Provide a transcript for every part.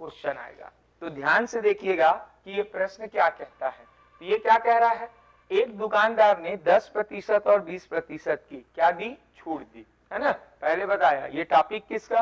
Question आएगा। तो ध्यान से देखिएगा कि ये प्रश्न क्या कहता है। तो ये क्या कह रहा है, एक दुकानदार ने 10% और 20% की क्या दी, छूट दी, है ना। पहले बताया ये टॉपिक किसका,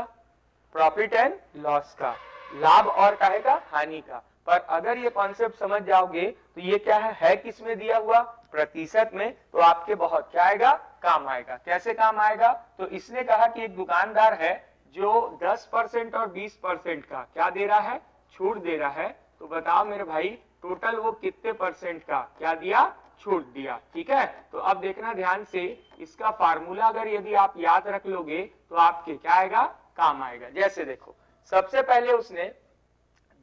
प्रॉफिट एंड लॉस का, लाभ और काहे का, हानि का। पर अगर ये कॉन्सेप्ट समझ जाओगे तो ये क्या है किस में दिया हुआ, प्रतिशत में, तो आपके बहुत क्या आएगा, काम आएगा। कैसे काम आएगा, तो इसने कहा कि एक दुकानदार है जो 10% और 20% का क्या दे रहा है, छूट दे रहा है। तो बताओ मेरे भाई टोटल वो कितने परसेंट का क्या दिया, छूट दिया। ठीक है, तो अब देखना ध्यान से, इसका फार्मूला अगर यदि आप याद रख लोगे तो आपके क्या आएगा, काम आएगा। जैसे देखो, सबसे पहले उसने,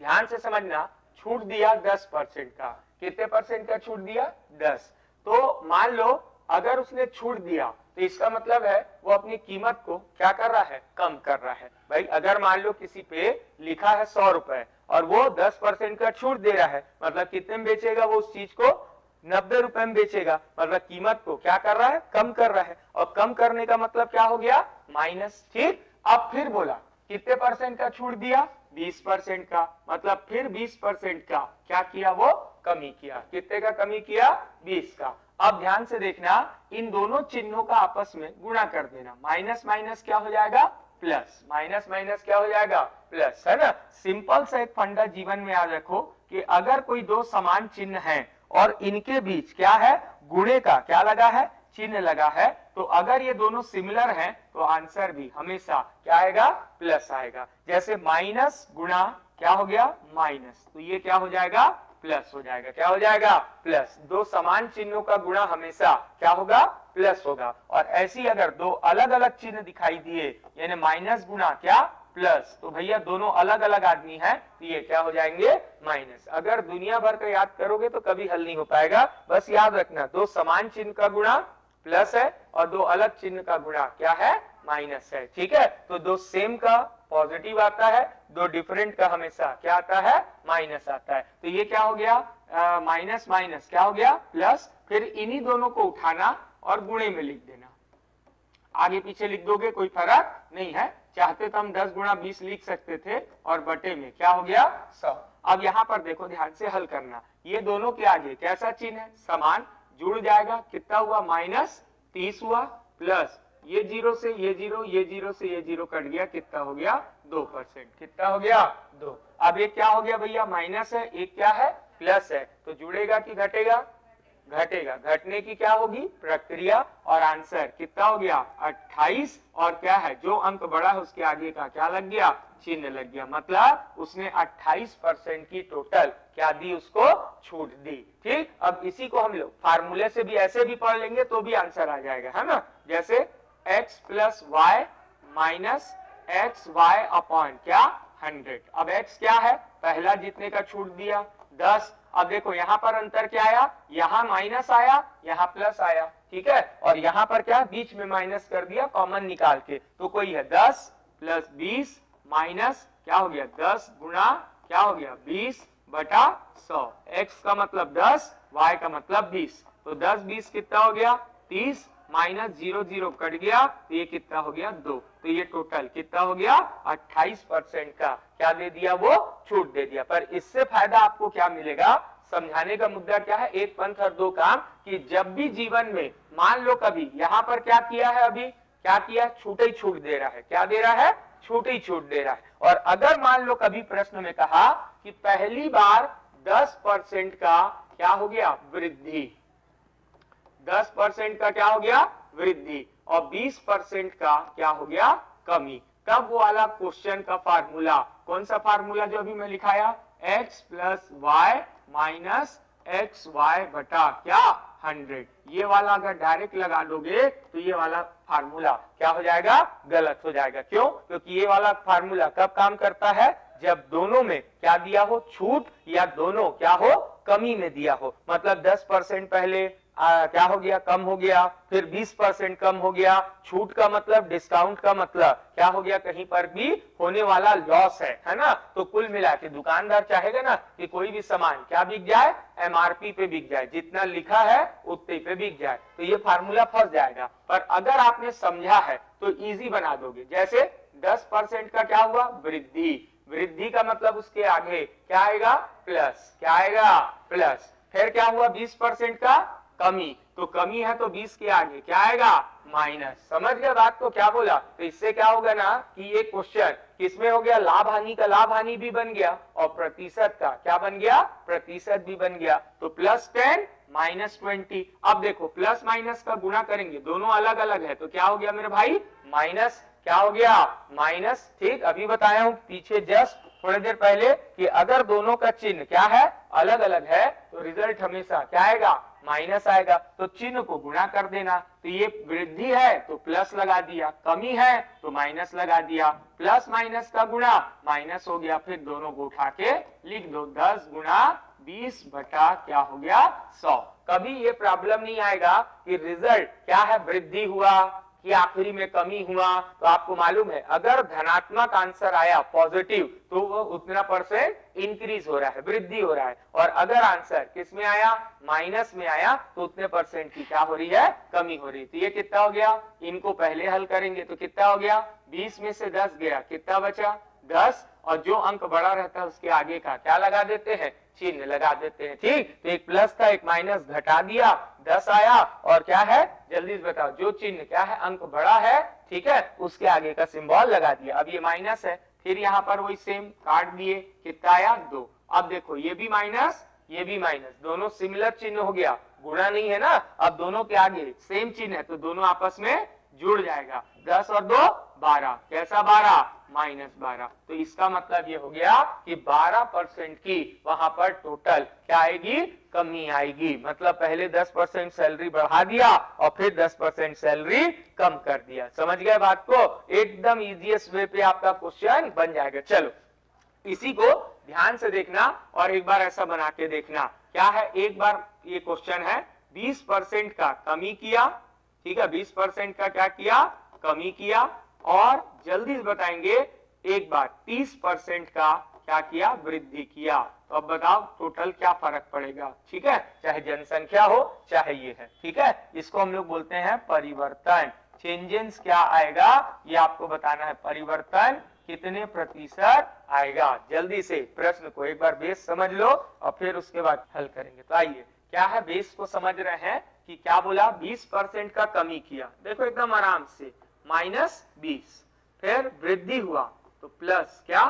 ध्यान से समझना, छूट दिया 10% का। कितने परसेंट का छूट दिया, 10। तो मान लो अगर उसने छूट दिया तो इसका मतलब है वो अपनी कीमत को क्या कर रहा है, कम कर रहा है। भाई अगर मान लो किसी पे लिखा है 100 रुपए और वो 10% का छूट दे रहा है, मतलब कितने में बेचेगा वो उस चीज को, 90 रुपए में बेचेगा, मतलब कीमत को क्या कर रहा है, कम कर रहा है। और कम करने का मतलब क्या हो गया, माइनस। ठीक, अब फिर बोला कितने परसेंट का छूट दिया, 20% का, मतलब फिर 20% का क्या किया, वो कमी किया। कितने का कमी किया, 20 का। अब ध्यान से देखना, इन दोनों चिन्हों का आपस में गुणा कर देना, माइनस माइनस क्या हो जाएगा, प्लस, माइनस माइनस क्या हो जाएगा, प्लस, है ना। सिंपल सा एक फंडा जीवन में याद रखो कि अगर कोई दो समान चिन्ह हैं और इनके बीच क्या है, गुणे का क्या लगा है, चिन्ह लगा है, तो अगर ये दोनों सिमिलर हैं तो आंसर भी हमेशा क्या आएगा, प्लस आएगा। जैसे माइनस गुणा क्या हो गया, माइनस, तो ये क्या हो जाएगा, प्लस हो जाएगा। क्या हो जाएगा, प्लस। दो समान चिन्हों का गुणा हमेशा क्या होगा, प्लस होगा। और ऐसी अगर दो अलग अलग चिन्ह दिखाई दिए, यानी माइनस गुणा क्या, प्लस, तो भैया दोनों अलग अलग आदमी हैं, तो ये क्या हो जाएंगे, माइनस। अगर दुनिया भर का याद करोगे तो कभी हल नहीं हो पाएगा। बस याद रखना, दो समान चिन्ह का गुणा प्लस है और दो अलग चिन्ह का गुणा क्या है, माइनस है। ठीक है, तो दो सेम का पॉजिटिव आता है, दो डिफरेंट का हमेशा क्या आता है, माइनस आता है। तो ये क्या हो गया, माइनस माइनस क्या हो गया, प्लस। फिर इन्हीं दोनों को उठाना और गुणे में लिख देना। आगे पीछे लिख दोगे कोई फर्क नहीं है, चाहते तो हम 10 गुणा 20 लिख सकते थे और बटे में क्या हो गया, 100। अब यहाँ पर देखो ध्यान से हल करना, ये दोनों के आगे कैसा चिन्ह है, समान, जुड़ जाएगा। कितना हुआ, माइनस 30 हुआ, प्लस ये जीरो से ये जीरो, ये जीरो से ये जीरो कट गया, कितना हो गया, 2%। कितना हो गया, 2। अब ये क्या हो गया भैया, माइनस है, एक क्या है, प्लस है, तो जुड़ेगा कि घटेगा, घटेगा। घटने की क्या होगी, प्रक्रिया, और आंसर कितना हो गया, 28। और क्या है, जो अंक बड़ा है उसके आगे का क्या लग गया, चिन्ह लग गया। मतलब उसने 28% की टोटल क्या दी, उसको छूट दी। ठीक, अब इसी को हम लोग फार्मूले से भी ऐसे भी पढ़ लेंगे तो भी आंसर आ जाएगा, है ना। जैसे x plus Y minus X Y upon क्या, 100। अब x क्या है, पहला जितने का छूट दिया 10। अब देखो यहाँ पर अंतर क्या आया, यहाँ माइनस आया, यहाँ प्लस आया। ठीक है, और यहाँ पर क्या, बीच में माइनस कर दिया कॉमन निकाल के, तो कोई है 10 प्लस 20 माइनस क्या हो गया, 10 गुणा क्या हो गया, 20 बटा 100। x का मतलब 10, y का मतलब 20, तो 10 20 कितना हो गया, 30, माइनस 0 0 कट गया, तो ये कितना हो गया, 2। तो ये टोटल कितना हो गया, 28% का क्या दे दिया, वो छूट दे दिया। पर इससे फायदा आपको क्या मिलेगा, समझाने का मुद्दा क्या है, एक पंथ और दो काम, कि जब भी जीवन में मान लो कभी यहाँ पर क्या किया है, अभी क्या किया, छूट ही छूट दे रहा है, क्या दे रहा है, छूट ही छूट दे रहा है। और अगर मान लो कभी प्रश्न में कहा कि पहली बार 10% का क्या हो गया, वृद्धि, 10% का क्या हो गया, वृद्धि, और 20% का क्या हो गया, कमी, तब वो वाला क्वेश्चन का फार्मूला, कौन सा फार्मूला जो अभी मैं लिखाया, x plus Y minus X Y बटा क्या, 100, ये वाला अगर डायरेक्ट लगा दोगे तो ये वाला फार्मूला क्या हो जाएगा, गलत हो जाएगा। क्यों, क्योंकि ये वाला फार्मूला कब काम करता है, जब दोनों में क्या दिया हो, छूट, या दोनों क्या हो, कमी में दिया हो। मतलब 10% पहले क्या हो गया, कम हो गया, फिर 20% कम हो गया, छूट का मतलब, डिस्काउंट का मतलब क्या हो गया, कहीं पर भी होने वाला लॉस है ना। तो कुल मिला के दुकानदार चाहेगा ना कि कोई भी सामान क्या बिक जाए, एमआरपी पे बिक जाए, जितना लिखा है उतने पे बिक जाए, तो ये फार्मूला फंस जाएगा। पर अगर आपने समझा है तो इजी बना दोगे। जैसे 10% का क्या हुआ, वृद्धि, वृद्धि का मतलब उसके आगे क्या आएगा, प्लस, क्या आएगा, प्लस। फिर क्या हुआ, 20% का कमी, तो कमी है तो 20 के आगे क्या आएगा, माइनस। समझ गए बात को, क्या बोला? तो इससे क्या होगा ना कि ये क्वेश्चन किसमें हो गया, लाभ हानि का लाभ हानि भी बन गया और प्रतिशत का क्या बन गया, प्रतिशत भी बन गया। तो +10 -20। अब देखो प्लस माइनस का गुणा करेंगे, दोनों अलग अलग है तो क्या हो गया मेरे भाई, माइनस, क्या हो गया, माइनस। ठीक, अभी बताया हूं पीछे जस्ट थोड़ी देर पहले कि अगर दोनों का चिन्ह क्या है, अलग अलग है, तो रिजल्ट हमेशा क्या आएगा, माइनस आएगा। तो चिन्ह को गुणा कर देना, तो ये वृद्धि है तो प्लस लगा दिया, कमी है तो माइनस लगा दिया, प्लस माइनस का गुणा माइनस हो गया, फिर दोनों को उठा के लिख दो, 10 गुणा 20 बटा क्या हो गया, 100। कभी ये प्रॉब्लम नहीं आएगा कि रिजल्ट क्या है, वृद्धि हुआ कि आखिरी में कमी हुआ। तो आपको मालूम है अगर धनात्मक आंसर आया, पॉजिटिव, तो वो उतना % इंक्रीज हो रहा है, वृद्धि हो रहा है, और अगर आंसर किस में आया, माइनस में आया, तो उतने % की क्या हो रही है, कमी हो रही है। तो ये कितना हो गया, इनको पहले हल करेंगे तो कितना हो गया, 20 में से 10 गया, कितना बचा, 10, और जो अंक बड़ा रहता है उसके आगे का क्या लगा देते हैं, चिन्ह लगा देते हैं। ठीक, तो एक प्लस था एक माइनस, घटा दिया, 10 आया, और क्या है, जल्दी से बताओ, जो चिन्ह क्या है, अंक बड़ा है, ठीक है, उसके आगे का सिंबल लगा दिया। अब ये माइनस है, फिर यहाँ पर वही सेम काट दिए, कितना आया, 2। अब देखो ये भी माइनस, ये भी माइनस, दोनों सिमिलर चिन्ह हो गया, गुणा नहीं है ना, अब दोनों के आगे सेम चिन्ह है तो दोनों आपस में जुड़ जाएगा, 10 और 2 12, कैसा 12, -12। तो इसका मतलब ये हो गया कि 12% की वहां पर टोटल क्या आएगी, कमी आएगी। मतलब पहले 10% सैलरी बढ़ा दिया और फिर 10% सैलरी कम कर दिया। समझ गए बात को, एकदम इजीएस्ट वे पे आपका क्वेश्चन बन जाएगा। चलो इसी को ध्यान से देखना और एक बार ऐसा बना के देखना, क्या है, एक बार ये क्वेश्चन है 20% का कमी किया, ठीक है, 20% का क्या किया, कमी किया, और जल्दी से बताएंगे एक बार 30% का क्या किया, वृद्धि किया। तो अब बताओ टोटल क्या फर्क पड़ेगा, ठीक है, चाहे जनसंख्या हो चाहे ये है, ठीक है, इसको हम लोग बोलते हैं परिवर्तन। चेंजेस क्या आएगा ये आपको बताना है, परिवर्तन कितने प्रतिशत आएगा। जल्दी से प्रश्न को एक बार बेस समझ लो और फिर उसके बाद हल करेंगे। तो आइए, क्या है, बेस को समझ रहे हैं कि क्या बोला, 20% का कमी किया, देखो एकदम आराम से, -20, फिर वृद्धि हुआ तो प्लस क्या,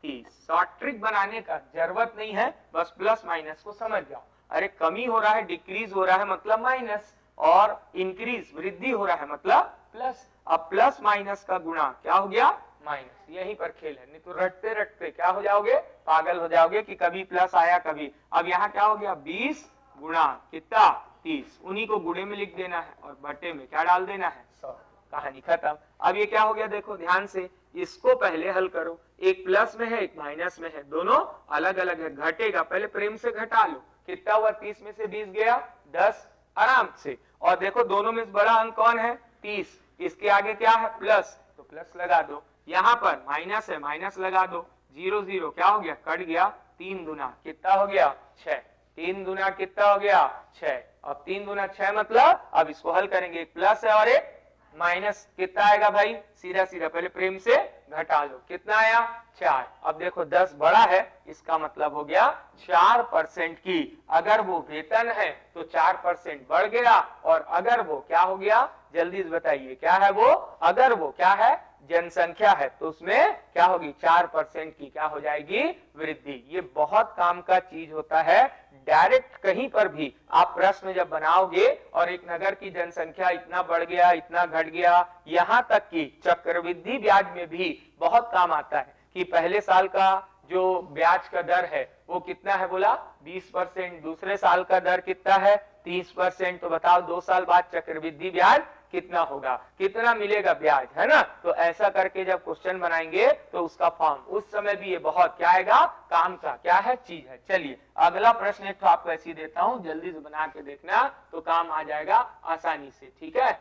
30। शॉर्ट ट्रिक बनाने का जरूरत नहीं है, बस प्लस माइनस को समझ जाओ। अरे कमी हो रहा है, डिक्रीज हो रहा है मतलब माइनस, और इंक्रीज वृद्धि हो रहा है मतलब प्लस। अब प्लस माइनस का गुणा क्या हो गया, माइनस। यहीं पर खेल है, नहीं तो रटते रटते क्या हो जाओगे, पागल हो जाओगे कि कभी प्लस आया कभी। अब यहाँ क्या हो गया, 20 गुणा कितना, 30, उन्हीं को गुणे में लिख देना है और बटे में क्या डाल देना है, 100। कहानी खत्म। अब ये क्या हो गया, देखो ध्यान से, इसको पहले हल करो, एक प्लस में है एक माइनस में है, दोनों अलग अलग है, घटेगा, पहले प्रेम से घटा लो, कितना हुआ, 30 में से 20 गया, 10, आराम से। और देखो दोनों में बड़ा अंक कौन है, 30, इसके आगे क्या है, प्लस, तो प्लस लगा दो, यहाँ पर माइनस है, माइनस लगा दो, 0 0 क्या हो गया, कट गया, 3 दूना कितना हो गया, 6, 3 दूना कितना हो गया, 6। अब 3 दूना 6 मतलब, अब इसको हल करेंगे, एक प्लस है और एक माइनस, कितना आएगा भाई, सीधा सीधा पहले प्रेम से घटा लो, कितना आया, 4। अब देखो 10 बड़ा है, इसका मतलब हो गया 4% की, अगर वो वेतन है तो 4% बढ़ गया, और अगर वो क्या हो गया, जल्दी से बताइए क्या है वो, अगर वो क्या है, जनसंख्या है, तो उसमें क्या होगी, 4% की क्या हो जाएगी, वृद्धि। ये बहुत काम का चीज होता है, डायरेक्ट कहीं पर भी आप प्रश्न जब बनाओगे और एक नगर की जनसंख्या इतना बढ़ गया, इतना घट गया, यहां तक कि चक्रवृद्धि ब्याज में भी बहुत काम आता है कि पहले साल का जो ब्याज का दर है वो कितना है, बोला 20%, दूसरे साल का दर कितना है, 30%। तो बताओ 2 साल बाद चक्रवृद्धि ब्याज कितना होगा, कितना मिलेगा ब्याज, है ना। तो ऐसा करके जब क्वेश्चन बनाएंगे तो उसका फॉर्म उस समय भी ये बहुत क्या आएगा, काम का क्या है, चीज है। चलिए अगला प्रश्न एक तो आपको ऐसी देता हूं, जल्दी से बना के देखना तो काम आ जाएगा आसानी से, ठीक है,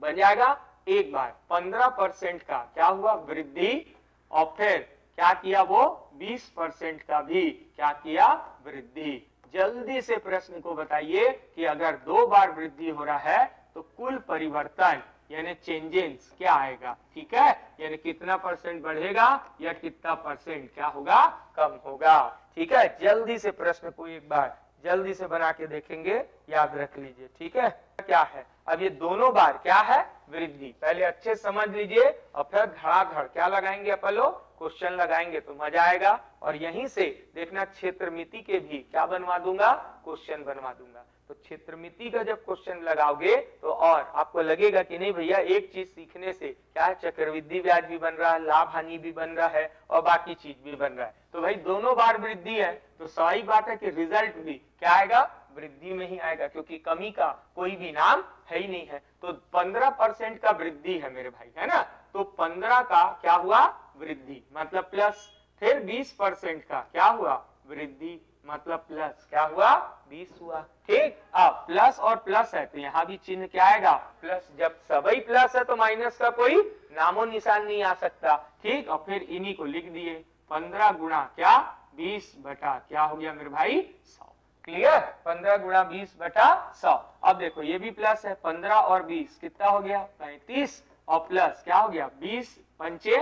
बन जाएगा। एक बार 15% का क्या हुआ, वृद्धि, और फिर क्या किया वो, 20% का भी क्या किया, वृद्धि। जल्दी से प्रश्न को बताइए कि अगर 2 बार वृद्धि हो रहा है तो कुल परिवर्तन यानी चेंजेस क्या आएगा, ठीक है, यानी कितना परसेंट बढ़ेगा या कितना परसेंट क्या होगा, कम होगा, ठीक है। जल्दी से प्रश्न को एक बार जल्दी से बना के देखेंगे, याद रख लीजिए, ठीक है। क्या है अब ये दोनों बार क्या है, वृद्धि, पहले अच्छे समझ लीजिए और फिर धड़ाधड़ क्या लगाएंगे अपन लोग, क्वेश्चन लगाएंगे तो मजा आएगा। और यहीं से देखना क्षेत्रमिति के भी क्या बनवा दूंगा, क्वेश्चन बनवा दूंगा। तो क्षेत्रमिति का जब क्वेश्चन लगाओगे तो और आपको लगेगा कि नहीं भैया एक चीज सीखने से क्या है, चक्रवृद्धि ब्याज भी बन रहा है, लाभ हानि भी बन रहा है और बाकी चीज भी बन रहा है। तो भाई दोनों बार वृद्धि है तो सही बात है कि रिजल्ट भी क्या आएगा, वृद्धि में ही आएगा, क्योंकि कमी का कोई भी नाम है ही नहीं है। तो 15% का वृद्धि है मेरे भाई, है ना, तो 15 का क्या हुआ, वृद्धि मतलब प्लस, फिर 20% का क्या हुआ, वृद्धि मतलब प्लस, क्या हुआ, 20 हुआ, ठीक। अब प्लस और प्लस है तो यहाँ भी चिन्ह क्या आएगा, प्लस। जब सभी प्लस है तो माइनस का कोई नामो निशान नहीं आ सकता, ठीक। और फिर इन्हीं को लिख दिए 15 गुणा क्या, 20 बटा क्या हो गया मेरे भाई, 100, क्लियर। 15 गुणा 20 बटा 100। अब देखो ये भी प्लस है, 15 और 20 कितना हो गया, 35, और प्लस क्या हो गया, 20 पंचे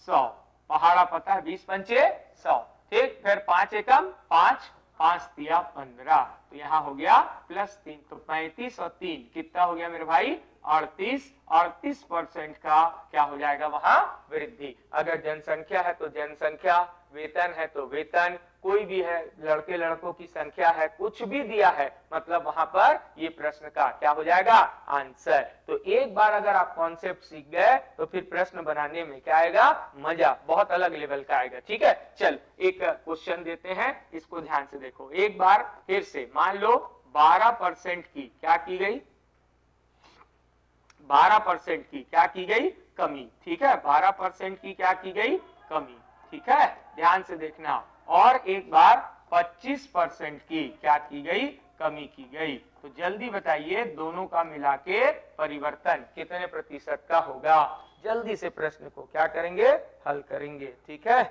100, पहाड़ा पता है, 20 पंचे 100, ठीक। फिर 5 एकम 5, 5 तिया 15, तो यहाँ हो गया +3, तो 35 और 3 कितना हो गया मेरे भाई, 38, 38% का क्या हो जाएगा वहां, वृद्धि। अगर जनसंख्या है तो जनसंख्या, वेतन है तो वेतन, कोई भी है, लड़के लड़कों की संख्या है, कुछ भी दिया है, मतलब वहां पर ये प्रश्न का क्या हो जाएगा, आंसर। तो एक बार अगर आप कॉन्सेप्ट सीख गए तो फिर प्रश्न बनाने में क्या आएगा, मजा बहुत अलग लेवल का आएगा, ठीक है। चल एक क्वेश्चन देते हैं, इसको ध्यान से देखो एक बार फिर से। मान लो 12% की क्या की गई, 12% की क्या की गई, कमी, ठीक है, 12% की क्या की गई, कमी, ठीक है, ध्यान से देखना। और एक बार 25% की क्या की गई, कमी की गई। तो जल्दी बताइए दोनों का मिला के परिवर्तन कितने प्रतिशत का होगा। जल्दी से प्रश्न को क्या करेंगे, हल करेंगे, ठीक है।